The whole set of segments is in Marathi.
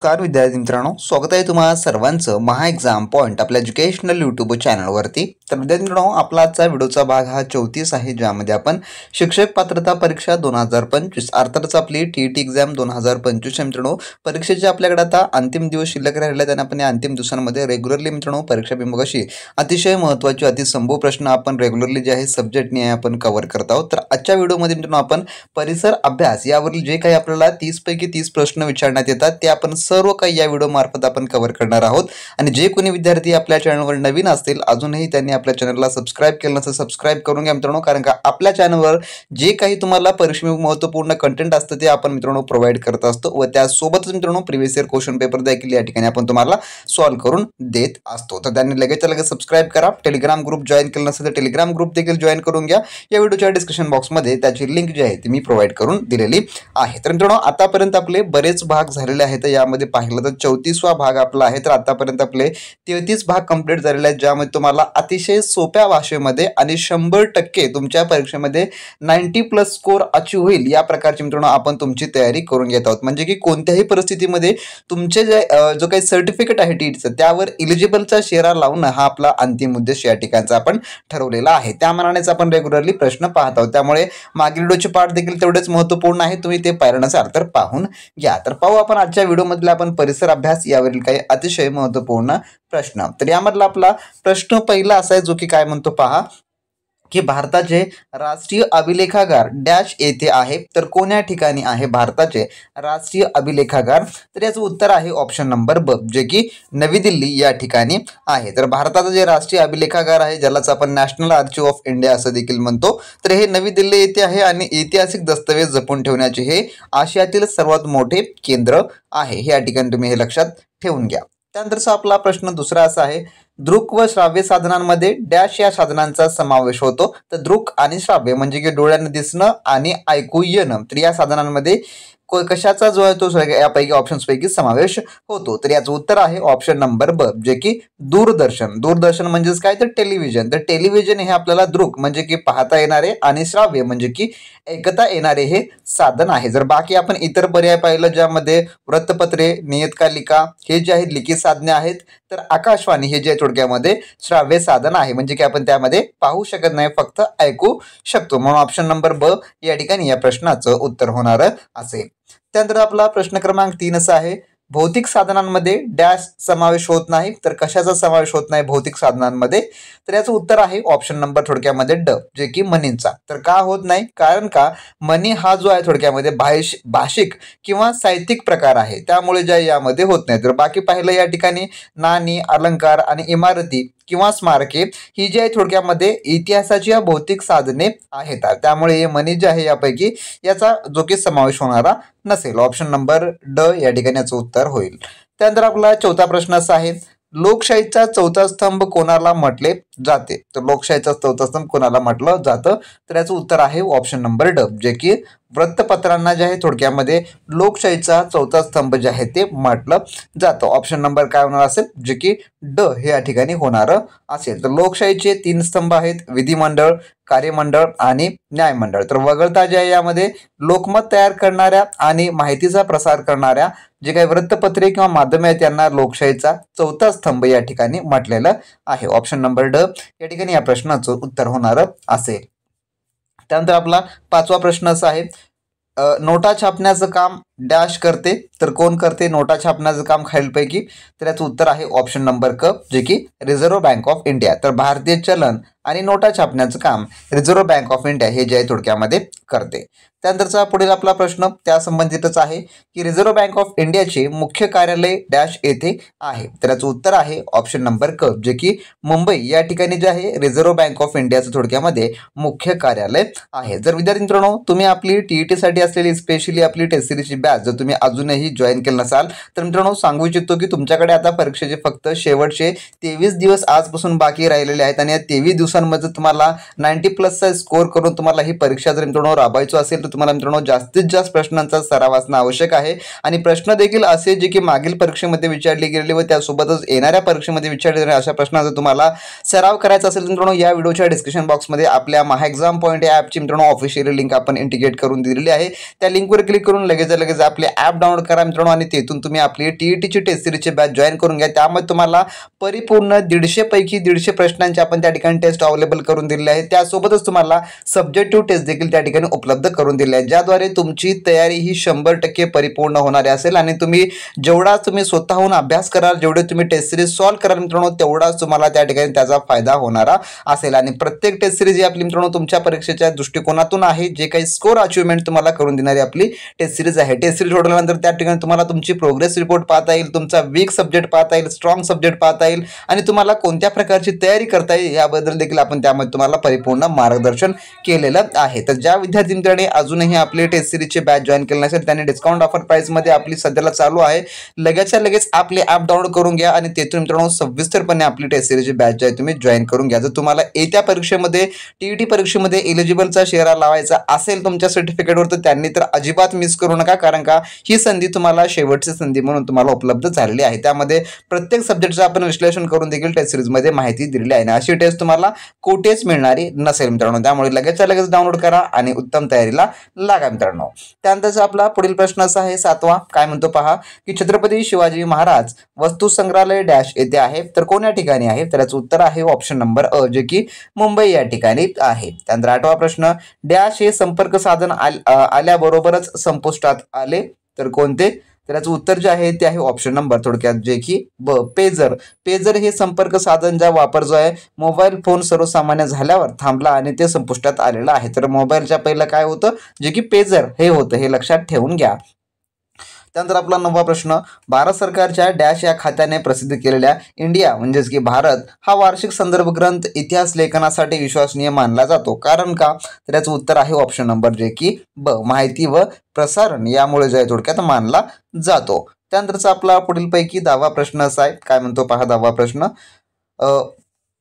नमस्कार विद्यार्थी मित्रांनो, स्वागत आहे तुम्हा सर्वांचं महा एक्झाम पॉइंट आपल्या एज्युकेशनल यूट्यूब चॅनलवरती। तर विद्यार्थी मित्रांनो, आपला आजचा व्हिडिओचा भाग हा 34 आहे, ज्यामध्ये आपण शिक्षक पात्रता परीक्षा 2025 अर्थातच आपली टीईटी एक्झाम 2025 मित्रांनो परीक्षेचे आपल्याकडे आता अंतिम दिवस शिल्लक राहिले आहेत आणि आपण या अंतिम दिवसांमध्ये रेग्युलरली मित्रांनो परीक्षा बिंबकाशी अतिशय महत्त्वाचे अतिसंभव प्रश्न आपण रेग्युलरली जे आहे सब्जेक्टनी आहे आपण कव्हर करत आहोत। तर आजच्या व्हिडिओमध्ये मित्रांनो आपण परिसर अभ्यास यावरील जे काही आपल्याला 30 पैकी 30 प्रश्न विचारण्यात येतात ते आपण सर्व काही या व्हिडिओ मार्फत आपण कव्हर करणार आहोत। आणि जे कोणी विद्यार्थी आपल्या चॅनलवर नवीन असतील अजूनही त्यांनी आपल्या चॅनलला सबस्क्राइब केलं नसेल सबस्क्राइब करून घ्या मित्रांनो, कारण का आपल्या चॅनलवर जे काही तुम्हाला परीक्षेमध्ये महत्त्वपूर्ण कंटेंट असतं ते आपण मित्रांनो प्रोव्हाइड करत असतो व त्यासोबतच मित्रांनो प्रीवियस इयर क्वेश्चन पेपर देखील या ठिकाणी आपण तुम्हाला सॉल्व्ह करून देत असतो। तर त्यांनी लगेच सबस्क्राइब करा। टेलिग्राम ग्रुप जॉईन केलं नसेल तर टेलिग्राम ग्रुप देखील जॉईन करून घ्या। या व्हिडिओच्या डिस्क्रिप्शन बॉक्समध्ये त्याची लिंक जी आहे ती मी प्रोव्हाइड करून दिलेली आहे। तर मित्रांनो आतापर्यंत आपले बरेच भाग झालेले आहेत, यामध्ये पाहिलं तर 34वा भाग आपला आहे। तर आतापर्यंत आपले 33 भाग कंप्लीट झालेले आहेत, ज्यामध्ये तुम्हाला अतिशय सोप्या भाषेमध्ये आणि 100% तुमच्या परीक्षेमध्ये 90+ स्कोर अचीव होईल या प्रकारची मित्रांनो आपण तुमची तयारी करून घेत आहोत। म्हणजे की कोणत्याही परिस्थितीमध्ये तुमचे जो काही सर्टिफिकेट आहे टीईटीचं त्यावर एलिजिबलचा शेरा लावणं हा आपला अंतिम उद्देश या ठिकाणचा आपण ठरवलेला आहे। त्या मानानेच आपण रेग्युलरली प्रश्न पाहत आहोत, त्यामुळे मागील व्हिडिओचे पार्ट देखील तेवढेच महत्त्वपूर्ण आहे, तुम्ही ते पाहिलं नसाल तर पाहून घ्या। तर पाहू आपण आजच्या व्हिडिओमधला आपण परिसर अभ्यास यावरील काही अतिशय महत्त्वपूर्ण प्रश्न। तर यामधला आपला प्रश्न पहिला असा आहे जो की काय म्हणतो पहा की भारताचे राष्ट्रीय अभिलेखागार डॅश येथे आहे। तर कोण्या ठिकाणी आहे भारताचे राष्ट्रीय अभिलेखागार? तर याचं उत्तर आहे ऑप्शन नंबर ब, जे की नवी दिल्ली या ठिकाणी आहे। तर भारताचं जे राष्ट्रीय अभिलेखागार आहे ज्यालाच आपण नॅशनल आर्चिव्ह ऑफ इंडिया असं देखील म्हणतो, तर हे नवी दिल्ली येथे आहे आणि ऐतिहासिक दस्तऐवज जपून ठेवण्याचे हे आशियातील सर्वात मोठे केंद्र आहे। या ठिकाणी तुम्ही हे लक्षात ठेवून घ्या। त्यानंतरचा आपला प्रश्न दुसरा असा आहे, दृक व श्राव्य साधनांमध्ये डॅश या साधनांचा समावेश होतो। तर दृक आणि श्राव्य म्हणजे की डोळ्याने दिसणं आणि ऐकू येणं, तर या साधनांमध्ये कशाचा जो आहे तो यापैकी ऑप्शन्सपैकी समावेश होतो। तर याचं उत्तर आहे ऑप्शन नंबर ब, जे की दूरदर्शन। दूरदर्शन म्हणजेच काय तर टेलिव्हिजन। तर टेलिव्हिजन हे आपल्याला दृक म्हणजे की पाहता येणारे आणि श्राव्य म्हणजे की ऐकता येणारे हे साधन आहे। जर बाकी आपण इतर पर्याय पाहिलं ज्यामध्ये वृत्तपत्रे, नियतकालिका हे जे आहेत लिखित साधने आहेत, तर आकाशवाणी हे जे थोडक्यामध्ये श्राव्य साधन आहे, म्हणजे की आपण त्यामध्ये पाहू शकत नाही फक्त ऐकू शकतो, म्हणून ऑप्शन नंबर ब या ठिकाणी या प्रश्नाचं उत्तर होणार असेल। त्यानंतर आपला प्रश्न क्रमांक 3 असा आहे, भौतिक साधनांमध्ये डॅश समावेश होत नाही। तर कशाचा समावेश होत नाही भौतिक साधनांमध्ये? तर याचं उत्तर आहे ऑप्शन नंबर थोडक्यामध्ये ड, जे की मनींचा। तर का होत नाही? कारण का मनी हा जो आहे थोडक्यामध्ये भाषिक किंवा साहित्यिक प्रकार आहे, त्यामुळे ज्या यामध्ये होत नाही। तर बाकी पाहिलं या ठिकाणी नाणी, अलंकार आणि इमारती किंवा स्मारके ही जी आहे थोडक्यामध्ये इतिहासाची या भौतिक साधने आहेत, त्यामुळे हे मनी जे आहे यापैकी याचा जो की समावेश होणारा नसेल। ऑप्शन नंबर ड या ठिकाणी याचं उत्तर होईल। त्यानंतर आपला चौथा प्रश्न असा आहे, लोकशाहीचा चौथा स्तंभ कोणाला म्हटले जाते? तर लोकशाहीचा चौथा स्तंभ कोणाला म्हटलं जातं? तर याचं उत्तर आहे ऑप्शन नंबर ड, जे की वृत्तपत्रांना जे आहे थोडक्यामध्ये लोकशाहीचा चौथा स्तंभ जे आहे ते म्हटलं जातं। ऑप्शन नंबर काय होणार असेल? जे की ड हे या ठिकाणी होणार असेल। तर लोकशाहीचे 3 स्तंभ आहेत, विधिमंडळ, कार्यमंडळ आणि न्यायमंडळ। तर वगळता जे आहे यामध्ये लोकमत तयार करणाऱ्या आणि माहितीचा प्रसार करणाऱ्या जे काही वृत्तपत्रे किंवा माध्यमे आहेत त्यांना लोकशाहीचा चौथा स्तंभ या ठिकाणी म्हटलेलं आहे। ऑप्शन नंबर ड या ठिकाणी या प्रश्नाचं उत्तर होणार असेल। त्यानंतर आपला 5वा प्रश्न असा आहे, नोटा छापण्याचं काम डॅश करते? तर कोण करते नोटा छापण्याचं काम खालीलपैकी? तर याचं उत्तर आहे ऑप्शन नंबर क, जे की रिझर्व्ह बँक ऑफ इंडिया। तर भारतीय चलन आणि नोटा छापण्याचं काम रिझर्व्ह बँक ऑफ इंडिया हे जे आहे थोडक्यामध्ये करते। त्यानंतरचा पुढील आपला प्रश्न त्या संबंधितच आहे की रिझर्व्ह बँक ऑफ इंडियाचे मुख्य कार्यालय डॅश येथे आहे? तर याचं उत्तर आहे ऑप्शन नंबर क, जे की मुंबई या ठिकाणी जे आहे रिझर्व्ह बँक ऑफ इंडियाचं थोडक्यामध्ये मुख्य कार्यालय आहे। जर विद्यार्थी मित्रांनो तुम्ही आपली टीईटी साठी असलेली स्पेशली आपली टेस्ट सिरीजची बॅच जर तुम्ही अजूनही जॉईन केलं नसाल तर मित्रांनो सांगू इच्छितो की तुमच्याकडे आता परीक्षेचे फक्त शेवटचे 23 दिवस आजपासून बाकी राहिलेले आहेत आणि या 23 दिवसांमध्ये तुम्हाला 90+ स्कोर करून तुम्हाला ही परीक्षा जर मित्रांनो राबवायची असेल तर तुम्हाला मित्रांनो जास्तीत जास्त प्रश्नांचा सराव असणं आवश्यक आहे आणि प्रश्न देखील असे जे की मागील परीक्षेमध्ये विचारले गेलेले व त्यासोबतच येणाऱ्या परीक्षेमध्ये विचारले जाणाऱ्या अशा प्रश्नांचा तुम्हाला सराव करायचा असेल तर मित्रांनो या व्हिडिओच्या डिस्क्रिप्शन बॉक्समध्ये आपल्या महा एक्झाम पॉईंट या ॲपची मित्रांनो ऑफिशियल लिंक आपण इंटिग्रेट करून दिलेली आहे। त्या लिंकवर क्लिक करून लगेच आपले ॲप डाउनलोड करा मित्रांनो आणि तेथून तुम्ही आपली टीईटीची टेस्ट सिरीजची बॅच जॉईन करून घ्या। त्यामध्ये तुम्हाला परिपूर्ण 150 पैकी 150 प्रश्नांची आपण त्या ठिकाणी टेस्ट अवेलेबल करून दिलेली आहे। त्यासोबतच तुम्हाला सब्जेक्टिव्ह टेस्ट देखील त्या ठिकाणी उपलब्ध करून दिली आहे, ज्याद्वारे तुमची तयारी ही 100% परिपूर्ण होणार असेल आणि जेवढा तुम्ही स्वतःहून अभ्यास कराल, जेवढे तुम्ही टेस्ट सिरीज सॉल्व्ह कराल मित्रांनो, तेवढाच तुम्हाला त्या ठिकाणी त्याचा फायदा होणारा असेल। आणि प्रत्येक टेस्ट सिरीज ही आपली मित्रांनो तुमच्या परीक्षेच्या दृष्टिकोनातून आहे, जे काही स्कोर अचीवमेंट तुम्हाला करून देणारी आपली टेस्ट सिरीज आहे। टेस्ट सिरीज सोडल्यानंतर त्या ठिकाणी तुम्हाला तुमची प्रोग्रेस रिपोर्ट पाहता येईल, तुमचा वीक सब्जेक्ट पाहता येईल, स्ट्रॉंग सब्जेक्ट पाहता येईल आणि तुम्हाला कोणत्या प्रकारची तयारी करता येईल याबद्दल देखील आपण त्यामध्ये तुम्हाला परिपूर्ण मार्गदर्शन केलेलं आहे। तर ज्या विद्यार्थी मित्रांनी अजूनही आपली टेस्ट सिरीजची बॅच जॉईन केली नसेल त्यांनी डिस्काउंट ऑफर प्राइस मध्ये आपली सध्याला चालू आहे, लगेच आपले ॲप डाउनलोड करून घ्या आणि तेथून मित्रांनो सविस्तरपणे आपली टेस्ट सिरीजची बॅच जी आहे तुम्ही जॉईन करून घ्या। जर तुम्हाला येत्या परीक्षेमध्ये टीईटी परीक्षेमध्ये एलिजिबलचा शेरा लावायचा असेल तुमच्या सर्टिफिकेटवर तर त्यांनी तर अजिबात मिस करू नका, कारण का ही संधी तुम्हाला शेवटची संधी म्हणून तुम्हाला उपलब्ध झालेली आहे। त्यामध्ये प्रत्येक सब्जेक्टचं आपण विश्लेषण करून देखील टेस्ट सिरीजमध्ये माहिती दिलेली आहे आणि अशी टेस्ट तुम्हाला कुठेच मिळणारी नसेल मित्रांनो। त्यामुळे लगेच डाउनलोड करा आणि उत्तम तयारीला लागा मित्रांनो। त्यानंतरचा आपला पुढील प्रश्न असा आहे 7वा, काय म्हणतो पहा की छत्रपती शिवाजी महाराज वस्तू संग्रहालय डॅश येथे आहे तर कोण्या ठिकाणी आहे, तर याचं उत्तर आहे ऑप्शन नंबर अ, जे की मुंबई या ठिकाणी आहे। त्यानंतर 8वा प्रश्न, डॅश हे संपर्क साधन आल्याबरोबरच संपुष्टात आले तर कोणते, तर याचं उत्तर जे आहे ते आहे ऑप्शन नंबर थोडक्यात जे की ब, पेजर। पेजर हे संपर्क साधन ज्या वापर जो आहे मोबाईल फोन सर्वसामान्य झाल्यावर थांबला आणि ते संपुष्टात आलेलं आहे। तर मोबाईलच्या पहिलं काय होतं, जे की पेजर हे होतं, हे लक्षात ठेवून घ्या। त्यानंतर आपला 9वा प्रश्न, भारत सरकारच्या डॅश या खात्याने प्रसिद्ध केलेल्या इंडिया म्हणजेच की भारत हा वार्षिक संदर्भ ग्रंथ इतिहास लेखनासाठी विश्वसनीय मानला जातो, कारण का, तर याचं उत्तर आहे ऑप्शन नंबर जे की ब, माहिती व प्रसारण यामुळे जे थोडक्यात मानला जातो। त्यानंतरचा आपला पुढील पैकी 10वा प्रश्न असा आहे, काय म्हणतो पहा 10वा प्रश्न,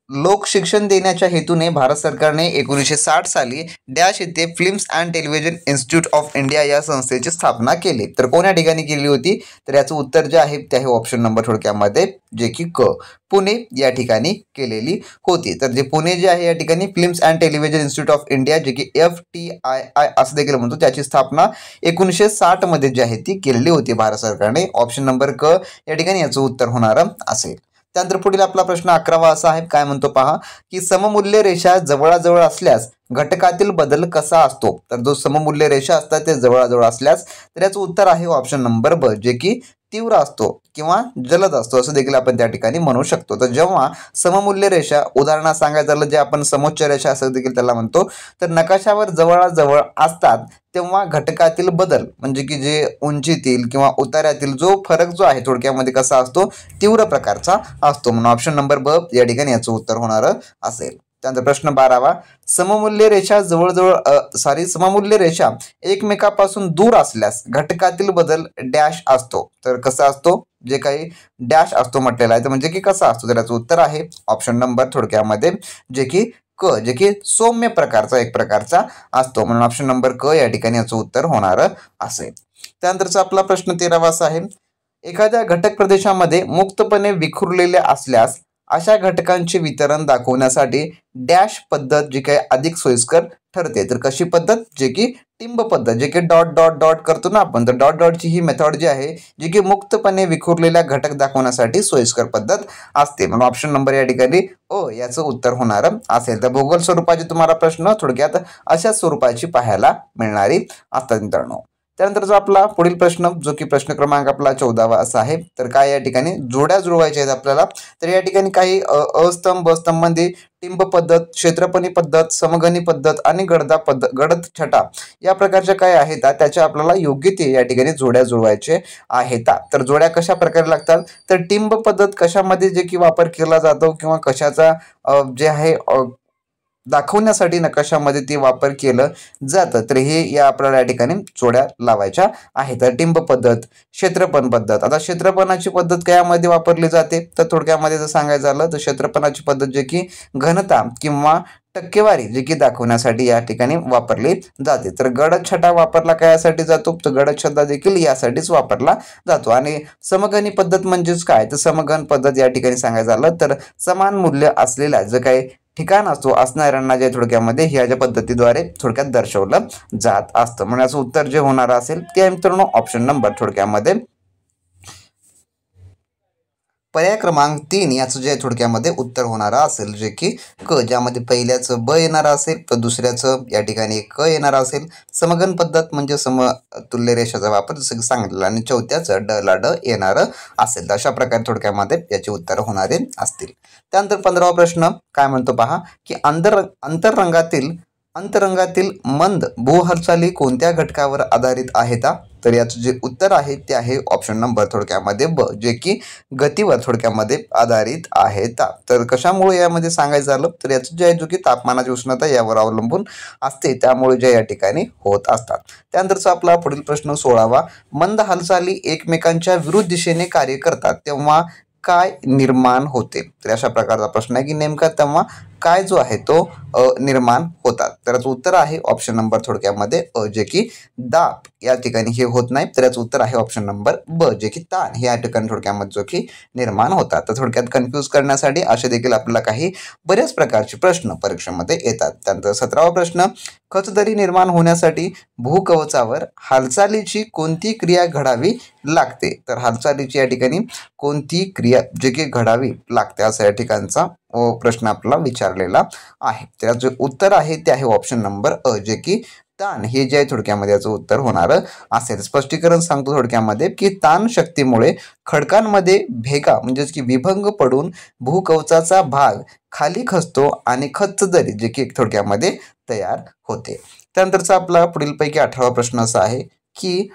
लोक शिक्षण देण्याच्या हेतूने भारत सरकारने 1960 साली डॅश येथे films and television institute of India या संस्थेची स्थापना केली तर कोण्या ठिकाणी केली होती, तर याचं उत्तर जे आहे ते आहे ऑप्शन नंबर थोडक्यामध्ये जे की क, पुणे या ठिकाणी केलेली होती। तर जे पुणे जे आहे या ठिकाणी films and television institute of India जे की FTII असं देखील म्हणतो, त्याची स्थापना 1960 मध्ये जी आहे ती केलेली होती भारत सरकारने। ऑप्शन नंबर क या ठिकाणी याचं उत्तर होणार असेल। त्यानंतर पुढील आपला प्रश्न 11वा असा आहे, काय म्हणतो पहा की सममूल्य रेषा जवळजवळ असल्यास घटकातील बदल कसा असतो, तर जो सममूल्य रेषा असतात ते जवळजवळ असल्यास तर याचं उत्तर आहे ऑप्शन नंबर ब, जे की तीव्र असतो किंवा जलद असतो असं देखील आपण त्या ठिकाणी म्हणू शकतो। तर जेव्हा सममूल्य रेषा, उदाहरणार्थ सांगायचं झालं जे आपण समोच्च रेषा असं देखील त्याला म्हणतो, तर नकाशावर जवळजवळ असतात तेव्हा घटकातील बदल म्हणजे की जे उंचीतील किंवा उतार्यातील जो फरक जो आहे थोडक्यामध्ये कसा असतो, तीव्र प्रकारचा असतो, म्हणून ऑप्शन नंबर ब या ठिकाणी याचं उत्तर होणार असेल। त्यानंतर प्रश्न 12वा, सममूल्य रेषा एकमेकापासून दूर असल्यास घटकातील बदल डॅश असतो, तर कसा असतो, जे काही डॅश असतो म्हटलेला आहे तर म्हणजे की कसा असतो, तर याचं उत्तर आहे ऑप्शन नंबर थोडक्यामध्ये जे की क, जे की सौम्य प्रकारचा एक प्रकारचा असतो, म्हणून ऑप्शन नंबर क या ठिकाणी याचं उत्तर होणार असेल। त्यानंतरचा आपला प्रश्न 13वा असा आहे, एखाद्या घटक प्रदेशामध्ये मुक्तपणे विखुरलेले असल्यास अशा घटकांचे वितरण दाखवण्यासाठी डॅश पद्धत जी काही अधिक सोयीस्कर ठरते, तर कशी पद्धत, जे की टिंब पद्धत, जे की डॉट डॉट डॉट करतो ना आपण, तर डॉट डॉटची ही मेथड जी आहे जी की मुक्तपणे विखुरलेल्या घटक दाखवण्यासाठी सोयीस्कर पद्धत असते, म्हणून ऑप्शन नंबर या ठिकाणी ओ याचं उत्तर होणार असेल। तर भूगोल स्वरूपाचे तुम्हाला प्रश्न थोडक्यात अशा स्वरूपाची पाहायला मिळणारी असतात मित्रांनो। त्यानंतर जो आपला पुढील प्रश्न जो की प्रश्न क्रमांक आपला 14वा असा आहे, तर काय या ठिकाणी जोड्या जुळवायच्या आहेत आपल्याला, तर या ठिकाणी काही अस्तंभ स्तंभमध्ये टिंब पद्धत, क्षेत्रफणी पद्धत, समगणी पद्धत आणि गडद छटा या प्रकारच्या काय आहेत त्याच्या आपल्याला योग्य ते या ठिकाणी जोड्या जुळवायचे आहेत। तर जोड्या कशा प्रकारे लागतात, तर टिंब पद्धत कशामध्ये जे की वापर केला जातो किंवा कशाचा जे आहे दाखवण्यासाठी नकाशामध्ये ते वापर केलं जातं. तर हे या आपल्याला या ठिकाणी जोड्या लावायच्या आहेत. तर टिंब पद्धत, क्षेत्रफळ पद्धत. आता क्षेत्रफळाची पद्धत कशामध्ये वापरली जाते, तर थोडक्यामध्ये जर सांगायचं झालं तर क्षेत्रफळाची पद्धत जे की घनता किंवा टक्केवारी जे की दाखवण्यासाठी या ठिकाणी वापरली जाते. तर गडद वापरला कशासाठी जातो, तर गडद देखील यासाठीच वापरला जातो. आणि समघनी पद्धत म्हणजेच काय, तर समघन पद्धत या ठिकाणी सांगायचं झालं तर समान मूल्य असलेला जे काही ठिकाण असतो असणाऱ्यांना जे थोडक्यामध्ये ह्या ज्या पद्धतीद्वारे थोडक्यात दर्शवलं जात असतं. म्हणजे असं उत्तर जे होणार असेल ते मित्रांनो ऑप्शन नंबर थोडक्यामध्ये पर्याय क्रमांक 3 याचं जे थोडक्यामध्ये उत्तर होणार असेल जे की क, ज्यामध्ये पहिल्याचं ब येणार असेल तर दुसऱ्याचं या ठिकाणी क येणार असेल. समगन पद्धत म्हणजे समतुल्य रेषाचा वापर जसं की सांगितलं, आणि चौथ्याचं ड ला ड येणारं असेल. तर अशा प्रकारे थोडक्यामध्ये याचे उत्तर होणारे असतील. त्यानंतर 15वा प्रश्न काय म्हणतो पहा, की अंतरंगातील मंद भूहालचाली कोणत्या घटकावर आधारित आहेत? तर याचं जे उत्तर आहे ते आहे ऑप्शन नंबर थोडक्यामध्ये ब, जे की गतीवर थोडक्यामध्ये आधारित आहेत. तर कशामुळे यामध्ये सांगायचं झालं तर याचं जे आहे जो की तापमानाची उष्णता यावर अवलंबून असते, त्यामुळे जे या ठिकाणी होत असतात. त्यानंतरचा आपला पुढील प्रश्न 16वा, मंद हालचाली एकमेकांच्या विरुद्ध दिशेने कार्य करतात तेव्हा काय निर्माण होते? तर अशा प्रकारचा प्रश्न आहे की नेमका तेव्हा काय जो आहे तो निर्माण होतात. तर याचं उत्तर आहे ऑप्शन नंबर थोडक्यामध्ये अ, जे की दाब या ठिकाणी हे होत नाही. तर याचं उत्तर आहे ऑप्शन नंबर ब, जे की ताण हे या ठिकाणी थोडक्यामध्ये जो की निर्माण होतात. तर थोडक्यात कन्फ्यूज करण्यासाठी असे देखील आपल्याला काही बऱ्याच प्रकारचे प्रश्न परीक्षेमध्ये येतात. त्यानंतर 17वा प्रश्न, खचदरी निर्माण होण्यासाठी भूकवचावर हालचालीची कोणती क्रिया घडावी लागते? तर हालचालीची या ठिकाणी कोणती क्रिया जे की घडावी लागते असा या ठिकाणचा प्रश्न आपल्याला विचारलेला आहे. त्याचं उत्तर आहे ते आहे ऑप्शन नंबर अ, जे की ताण हे जे आहे थोडक्यामध्ये याचं उत्तर होणार असेल. स्पष्टीकरण सांगतो थोडक्यामध्ये की ताण शक्तीमुळे खडकांमध्ये भेगा म्हणजेच की विभंग पडून भूकवचाचा भाग खाली खचतो आणि खचदरी जे की थोडक्यामध्ये तयार होते. त्यानंतरचा आपला पुढीलपैकी 18वा प्रश्न असा आहे की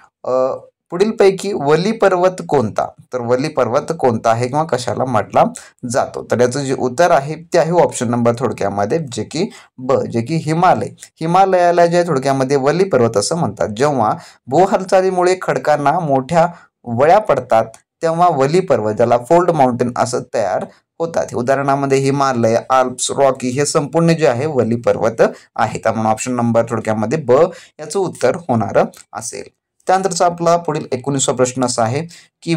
पुढीलपैकी वली पर्वत कोणता? तर वली पर्वत कोणता आहे किंवा कशाला म्हटला जातो? तर याचं जे उत्तर आहे ते आहे ऑप्शन नंबर थोडक्यामध्ये जे की ब, जे की हिमालयाला जे थोडक्यामध्ये वली पर्वत असं म्हणतात. जेव्हा भूहालचालीमुळे खडकांना मोठ्या वळ्या पडतात तेव्हा वली पर्वत, ज्याला फोल्ड माउंटेन असं तयार होतात. उदाहरणामध्ये हिमालय, आल्प्स, रॉकी हे संपूर्ण जे आहे वली पर्वत आहे. त्यामुळे ऑप्शन नंबर थोडक्यामध्ये ब याचं उत्तर होणार असेल. त्यानंतरचा आपला पुढील 19वा प्रश्न असा आहे की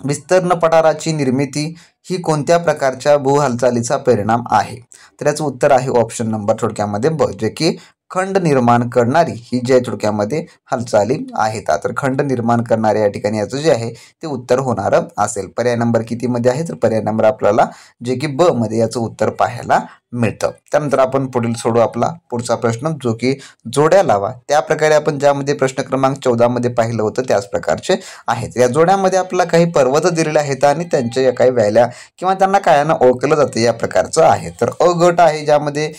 विस्तीर्ण पठाराची निर्मिती ही कोणत्या प्रकारच्या भूहालचालीचा परिणाम आहे? तर याचं उत्तर आहे ऑप्शन नंबर थोडक्यामध्ये ब, जे की खंड निर्माण करणारी ही जे थोडक्यामध्ये हालचाली आहेत. तर खंड निर्माण करणारे या ठिकाणी याचं जे आहे ते उत्तर होणार असेल. पर्याय नंबर कितीमध्ये आहे, तर पर्याय नंबर आपल्याला जे की ब मध्ये याचं उत्तर पाहायला मिळतं. त्यानंतर आपण पुढील सोडू आपला पुढचा प्रश्न जो की जोड्या लावा. त्या प्रकारे आपण ज्यामध्ये प्रश्न क्रमांक 14 मध्ये पाहिलं होतं त्याच प्रकारचे आहेत. या जोड्यामध्ये आपल्याला काही पर्वत दिलेले आहेत आणि त्यांच्या या काही व्हॅल्या किंवा त्यांना कायानं ओळखलं जातं या प्रकारचं आहे. तर अ गट आहे ज्यामध्ये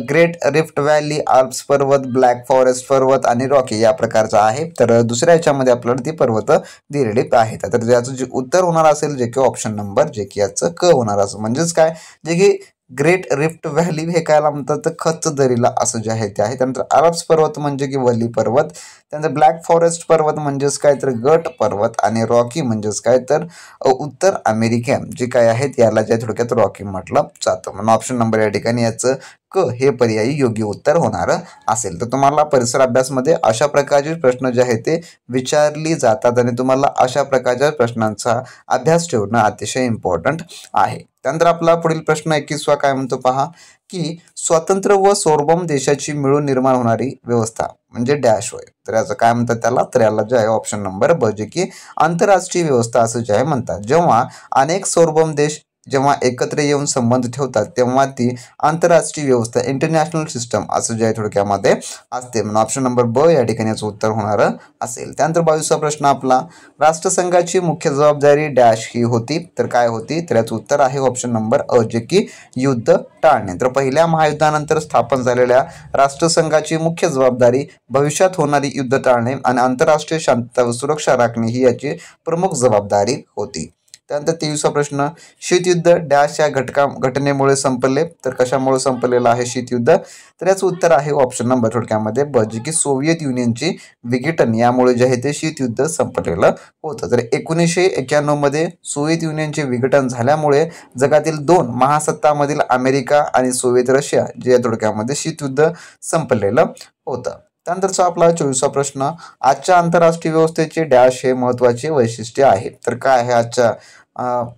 ग्रेट रिफ्ट व्हॅली, आल्प्स पर्वत, ब्लॅक फॉरेस्ट पर्वत आणि रॉकी या प्रकारचा आहे. तर दुसऱ्या याच्यामध्ये आपल्याला ती पर्वत दिलेली आहेत. तर याचं जे उत्तर होणार असेल जे की ऑप्शन नंबर जे की याचं क होणार असं. म्हणजेच काय, जे की ग्रेट रिफ्ट व्हॅली हे काय म्हणतात तर खचदरीला असं जे आहे ते आहे. त्यानंतर आल्प्स पर्वत म्हणजे की वली पर्वत. त्यानंतर ब्लॅक फॉरेस्ट पर्वत म्हणजेच काय तर गट पर्वत, आणि रॉकी म्हणजेच काय तर उत्तर अमेरिका जे काय आहेत याला जे थोडक्यात रॉकी म्हटलं जातं. म्हणून ऑप्शन नंबर या ठिकाणी याचं क हे पर्यायी योग्य उत्तर होणार असेल. तर तुम्हाला परिसर अभ्यासमध्ये अशा प्रकारचे प्रश्न जे आहेत ते विचारली जातात आणि तुम्हाला अशा प्रकारच्या प्रश्नांचा अभ्यास ठेवणं अतिशय इम्पॉर्टंट आहे. त्यानंतर आपला पुढील प्रश्न 21वा काय म्हणतो पहा, की स्वतंत्र व सार्वभौम देशाची मिळून निर्माण होणारी व्यवस्था म्हणजे डॅश होय. तर याचं काय म्हणतात त्याला, तर याला जे आहे ऑप्शन नंबर ब, जे की आंतरराष्ट्रीय व्यवस्था असं जे आहे म्हणतात. जेव्हा अनेक सार्वभौम देश जेव्हा एकत्र येऊन संबंध ठेवतात तेव्हा ती आंतरराष्ट्रीय व्यवस्था इंटरनॅशनल सिस्टम असं जे आहे थोडक्यामध्ये असते. म्हणून ऑप्शन नंबर ब या ठिकाणी याचं उत्तर होणार असेल. त्यानंतर 22वा प्रश्न आपला, राष्ट्रसंघाची मुख्य जबाबदारी डॅश ही होती. तर काय होती, तर याचं उत्तर आहे ऑप्शन नंबर अ, जे की युद्ध टाळणे. तर पहिल्या महायुद्धानंतर स्थापन झालेल्या राष्ट्रसंघाची मुख्य जबाबदारी भविष्यात होणारी युद्ध टाळणे आणि आंतरराष्ट्रीय शांतता व सुरक्षा राखणे ही याची प्रमुख जबाबदारी होती. त्यानंतर 23वा प्रश्न, शीतयुद्ध डॅश या घटनेमुळे संपले, तर कशामुळे संपलेलं आहे शीतयुद्ध? तर याचं उत्तर आहे ऑप्शन नंबर थोडक्यामध्ये ब, जे की सोव्हिएत युनियनची विघटन यामुळे जे आहे ते शीतयुद्ध संपलेलं होतं. तर 1991 मध्ये सोव्हिएत युनियनचे विघटन झाल्यामुळे जगातील 2 महासत्तामधील अमेरिका आणि सोव्हिएत रशिया जे थोडक्यामध्ये शीतयुद्ध संपलेलं होतं. त्यानंतरचा आपला 24वा प्रश्न, आजच्या आंतरराष्ट्रीय व्यवस्थेचे डॅश हे महत्त्वाचे वैशिष्ट्य आहे. तर काय आहे आजच्या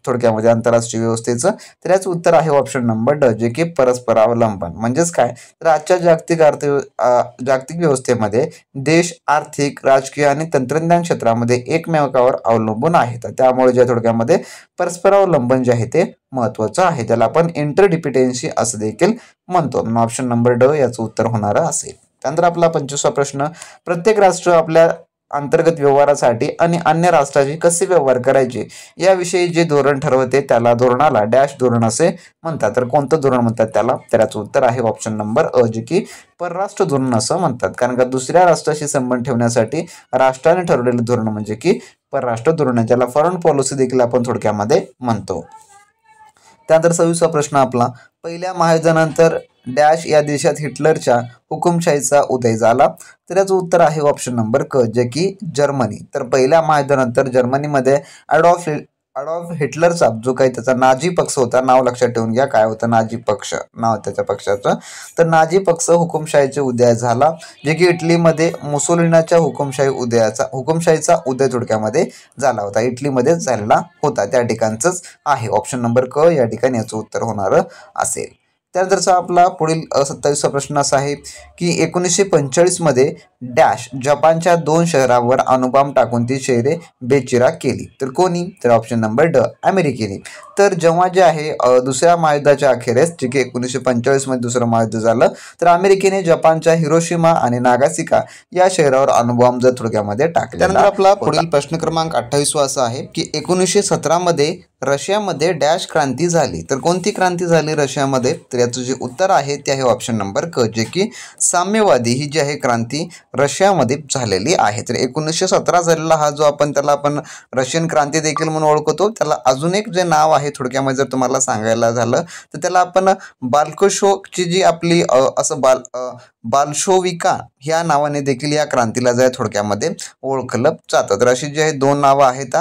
थोडक्यामध्ये आंतरराष्ट्रीय व्यवस्थेचं? तर याचं उत्तर आहे ऑप्शन नंबर ड, जे की परस्परावलंबन. म्हणजेच काय, तर आजच्या जागतिक व्यवस्थेमध्ये देश आर्थिक, राजकीय आणि तंत्रज्ञान क्षेत्रामध्ये एकमेकावर अवलंबून आहेत. त्यामुळे जे थोडक्यामध्ये परस्परावलंबन जे आहे ते महत्त्वाचं आहे. त्याला आपण इंटरडिपेंडन्सी असं देखील म्हणतो. म्हणून ऑप्शन नंबर ड याचं उत्तर होणार असेल. त्यानंतर आपला 25वा प्रश्न, प्रत्येक राष्ट्र आपल्या अंतर्गत व्यवहारासाठी आणि अन्य राष्ट्राशी कसे व्यवहार करायचे याविषयी जे धोरण ठरवते त्याला धोरणाला डॅश धोरण असे म्हणतात. तर कोणतं धोरण म्हणतात त्याला? तर याचं उत्तर आहे ऑप्शन नंबर अ, जे की परराष्ट्र धोरण असं म्हणतात. कारण का दुसऱ्या राष्ट्राशी संबंध ठेवण्यासाठी राष्ट्राने ठरवलेलं धोरण म्हणजे की परराष्ट्र धोरण, ज्याला फॉरेन पॉलिसी देखील आपण थोडक्यामध्ये म्हणतो. त्यानंतर 26वा प्रश्न आपला, पहिल्या महायुद्धानंतर डॅश या देशात हिटलरच्या हुकुमशाहीचा उदय झाला. तर याचं उत्तर आहे ऑप्शन नंबर क, जे की जर्मनी. तर पहिल्या महायुद्धानंतर जर्मनीमध्ये ॲडॉल्फ हिटलरचा जो काही त्याचा नाझी पक्ष होता, नाव लक्षात ठेवून घ्या काय होतं, नाझी पक्ष नाव त्याच्या पक्षाचं. तर नाझी पक्ष हुकुमशाहीचे उदय झाला, जे की इटलीमध्ये मुसोलिनाच्या हुकुमशाहीचा उदय थोडक्यामध्ये झाला होता. इटलीमध्येच झालेला होता, त्या ठिकाणचंच आहे ऑप्शन नंबर क या ठिकाणी याचं उत्तर होणार असेल. त्यानंतरचा आपला पुढील 27वा प्रश्न असा आहे की 1945 मध्ये डॅश जपानच्या 2 शहरावर अणुबॉम्ब टाकून ती शहरे बेचिराख केली. तर कोणी? तर ऑप्शन नंबर ड, अमेरिकेने. तर जेव्हा जे आहे दुसऱ्या महायुद्धाच्या अखेरीस, जे की 1945 मध्ये दुसरं महायुद्ध झालं, तर अमेरिकेने जपानच्या हिरोशिमा आणि नागासाकी या शहरावर अणुबॉम्ब जर थोडक्यामध्ये टाकले. त्यानंतर आपला पुढील प्रश्न क्रमांक 28वा असा आहे की 1917 मध्ये रशियामध्ये डॅश क्रांती झाली. तर कोणती क्रांती झाली रशियामध्ये? तर याचं जे उत्तर आहे ते आहे ऑप्शन नंबर क, जे की साम्यवादी ही जी आहे क्रांती रशियामध्ये झालेली आहे. तर 1917 झालेला हा जो त्याला आपण रशियन क्रांती देखील म्हणून ओळखतो. त्याला अजून एक जे नाव आहे थोडक्यामध्ये जर तुम्हाला सांगायला झालं तर त्याला आपण बाल्शेव्हिकची जी आपली बाल्शेव्हिका ह्या नावाने देखील या क्रांतीला जे थोडक्यामध्ये ओळखलं जातं. तर अशी जी आहे 2 नावं आहेत,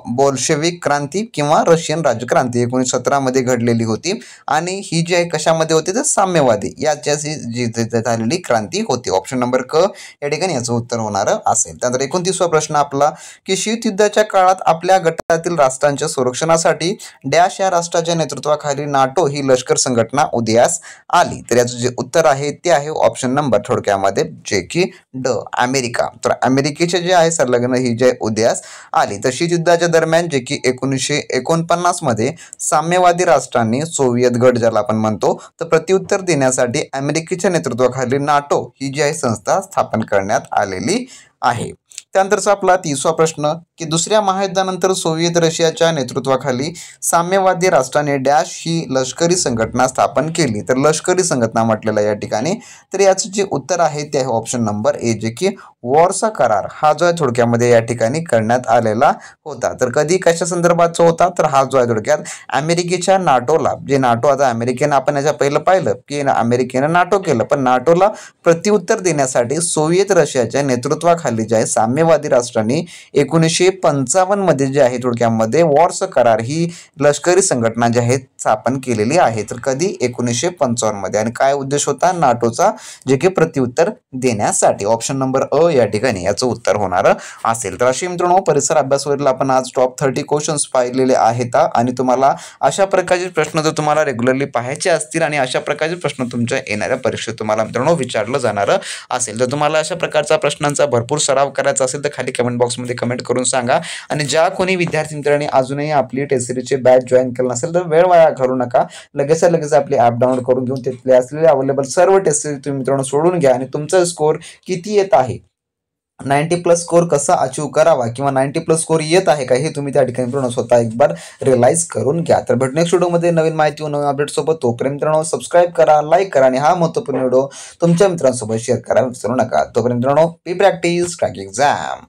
बोल्शेविक क्रांती किंवा रशियन राज्यक्रांती 1917 मध्ये घडलेली होती. आणि ही जी आहे कशामध्ये होती? तर साम्यवादी याच्याशी जी झालेली क्रांती होती. ऑप्शन नंबर क या ठिकाणी याचं उत्तर होणार असेल. त्यानंतर 29वा प्रश्न आपला की शीतयुद्धाच्या काळात आपल्या गटातील राष्ट्रांच्या संरक्षणासाठी डॅश या राष्ट्राच्या नेतृत्वाखाली नाटो ही लष्कर संघटना उदयास आली. तर याचं जे उत्तर आहे ते आहे ऑप्शन नंबर थोडक्यामध्ये जे की ड, अमेरिका. तर अमेरिकेचे जे आहे संलग्न ही जे उदयास आली. तर शीतयुद्धाच्या दरम्यान जे की 1949 मध्ये साम्यवादी राष्ट्रांनी सोव्हिएत गट ज्याला आपण म्हणतो तर प्रत्युत्तर देण्यासाठी अमेरिकेच्या नेतृत्वाखाली नाटो ही जी आहे संस्था स्थापन करण्यात आलेली आहे. त्यानंतरचा आपला 30वा प्रश्न की दुसऱ्या महायुद्धानंतर सोव्हिएत रशियाच्या नेतृत्वाखाली साम्यवादी राष्ट्राने डॅश ही लष्करी संघटना स्थापन केली. तर लष्करी संघटना म्हटलेला या ठिकाणी. तर याचं जे उत्तर आहे ते आहे ऑप्शन नंबर ए, जे की वॉर्सा करार हा जो आहे थोडक्यामध्ये या ठिकाणी करण्यात आलेला होता. तर कधी कशा संदर्भाचा होता? तर हा जो आहे थोडक्यात अमेरिकेच्या नाटोला, जे नाटो आता अमेरिकेनं आपण याच्या पहिलं पाहिलं की अमेरिकेनं नाटो केलं, पण नाटोला प्रत्युत्तर देण्यासाठी सोव्हिएत रशियाच्या नेतृत्वाखाली जे आहे साम्यवादी राष्ट्रांनी 1955 मध्ये जे आहे थोडक्यामध्ये वॉर्स करार ही लष्करी संघटना जी आहे स्थापन केलेली आहे. तर कधी? 1955 मध्ये. आणि काय उद्देश होता नाटोचा? जे की प्रत्युत्तर देण्यासाठी. ऑप्शन नंबर अ या ठिकाणी याचं उत्तर होणार असेल. तर अशी मित्रांनो परिसर अभ्यासवरील आपण आज टॉप 30 क्वेश्चन्स पाहिलेले आहेत. आणि तुम्हाला अशा प्रकारचे प्रश्न जर तुम्हाला रेग्युलरली पाहायचे असतील आणि अशा प्रकारचे प्रश्न तुमच्या येणाऱ्या परीक्षेत तुम्हाला मित्रांनो विचारलं जाणार असेल, तर तुम्हाला अशा प्रकारचा प्रश्नांचा भरपूर सराव करायचा असेल तर खाली कमेंट बॉक्समध्ये कमेंट करून सांगा. आणि ज्या कोणी विद्यार्थी मित्रांनी अजूनही आपली टेस्ट सिरीजचे बॅच जॉईन केलं नसेल तर वेळ वाया घालू नका, लगेच आपली ॲप डाउनलोड करून घेऊन तिथले असलेले अवेलेबल सर्व टेस्ट सिरीज तुम्ही मित्रांनो सोडून घ्या. आणि तुमचा स्कोर किती येत आहे, 90+ स्कोर कसा अचीव करावा किंवा 90+ स्कोर येत आहे का हे तुम्ही त्या ठिकाणी मित्रांनो स्वतः एक बार रिअलाइज करून घ्या. तर भेटू नेक्स्ट व्हिडिओमध्ये नवीन माहिती व नवीन अपडेट सोबत. तोपर्यंत मित्रांनो सबस्क्राईब करा, लाईक करा आणि हा महत्त्वपूर्ण व्हिडिओ तुमच्या मित्रांसोबत शेअर करा विसरू नका. तोपर्यंत मित्रांनो बी प्रॅक्टिस क्रॅक एक्झाम.